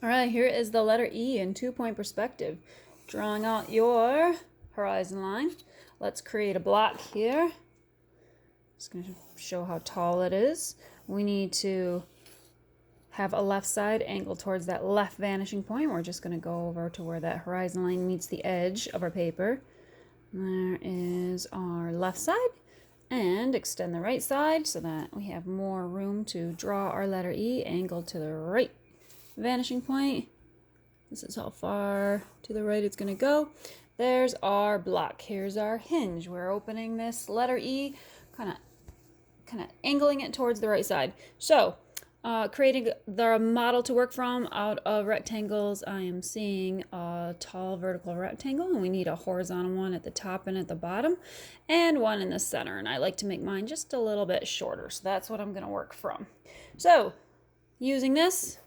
All right, here is the letter E in 2-point perspective. Drawing out your horizon line. Let's create a block here. Just going to show how tall it is. We need to have a left side angled towards that left vanishing point. We're just going to go over to where that horizon line meets the edge of our paper. There is our left side. And extend the right side so that we have more room to draw our letter E angled to the right vanishing point. This is how far to the right it's going to go. There's our block. Here's our hinge. We're opening this letter E, kind of angling it towards the right side. So, creating the model to work from out of rectangles, I am seeing a tall vertical rectangle, and we need a horizontal one at the top and at the bottom, and one in the center. And I like to make mine just a little bit shorter, so that's what I'm going to work from. So, using this,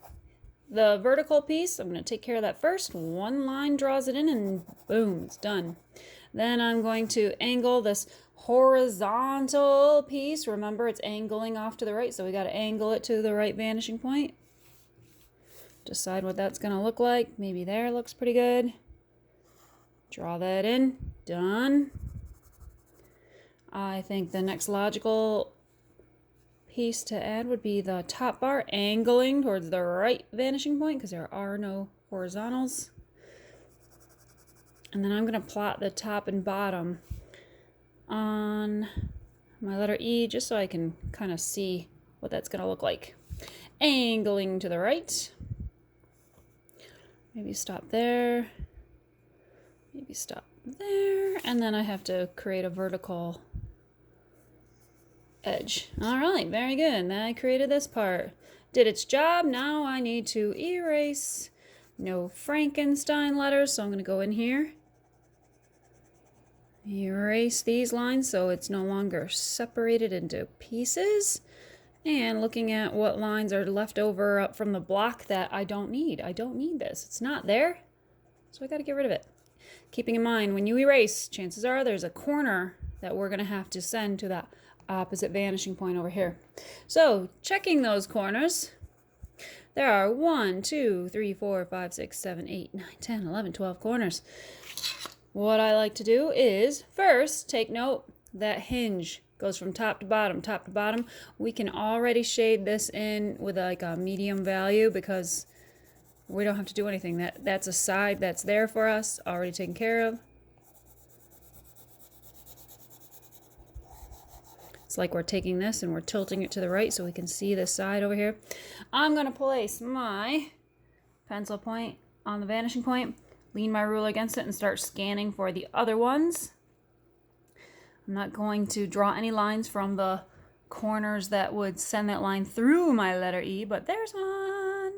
the vertical piece, I'm going to take care of that first. One line draws it in, and boom, it's done. Then I'm going to angle this horizontal piece. Remember, it's angling off to the right, so we got to angle it to the right vanishing point. Decide what that's going to look like. Maybe there looks pretty good. Draw that in. Done. I think the next logical piece to add would be the top bar angling towards the right vanishing point because there are no horizontals. And then I'm going to plot the top and bottom on my letter E just so I can kind of see what that's going to look like. Angling to the right. Maybe stop there. Maybe stop there. And then I have to create a vertical edge. All right, very good. Then I created this part. Did its job. Now I need to erase. No Frankenstein letters, so I'm going to go in here. Erase these lines so it's no longer separated into pieces. And looking at what lines are left over up from the block that I don't need. I don't need this. It's not there, so I got to get rid of it. Keeping in mind, when you erase, chances are there's a corner that we're going to have to send to that opposite vanishing point over here. So, checking those corners, there are 1, 2, 3, 4, 5, 6, 7, 8, 9, 10, 11, 12 corners. What I like to do is first take note that hinge goes from top to bottom, top to bottom. We can already shade this in with like a medium value because we don't have to do anything. That's a side that's there for us, already taken care of. It's like we're taking this and we're tilting it to the right so we can see this side over here. I'm going to place my pencil point on the vanishing point, lean my ruler against it, and start scanning for the other ones. I'm not going to draw any lines from the corners that would send that line through my letter E, but there's one.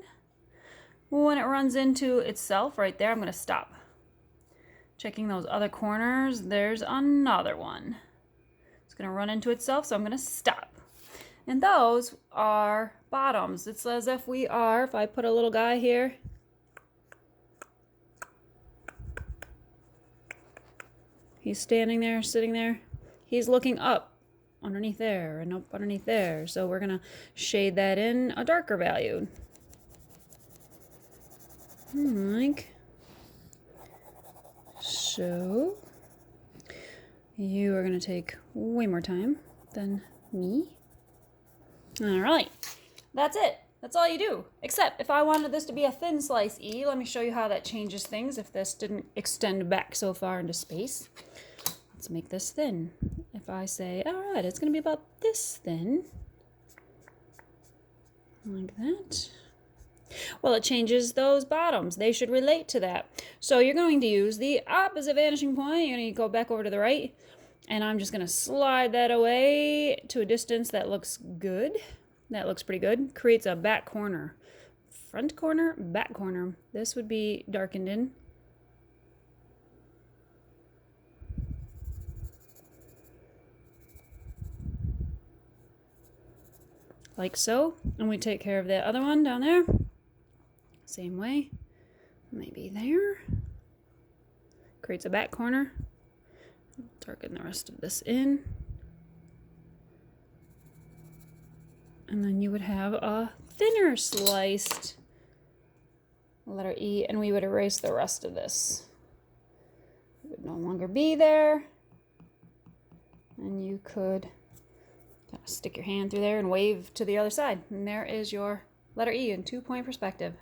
When it runs into itself right there, I'm going to stop. Checking those other corners, there's another one. It's going to run into itself, so I'm going to stop. And those are bottoms. It's as if we are, if I put a little guy here, he's standing there, sitting there. He's looking up underneath there and up underneath there. So we're going to shade that in a darker value. Like so. You are going to take way more time than me. All right. That's it. That's all you do. Except if I wanted this to be a thin slice E, let me show you how that changes things if this didn't extend back so far into space. Let's make this thin. If I say, all right, it's going to be about this thin. Like that. Well, it changes those bottoms. They should relate to that. So you're going to use the opposite vanishing point. You're going to go back over to the right. And I'm just going to slide that away to a distance that looks good. That looks pretty good. Creates a back corner. Front corner, back corner. This would be darkened in. Like so. And we take care of the other one down there. Same way. Maybe there. Creates a back corner. Darken the rest of this in. And then you would have a thinner sliced letter E, and we would erase the rest of this. It would no longer be there. And you could stick your hand through there and wave to the other side. And there is your letter E in 2-point perspective.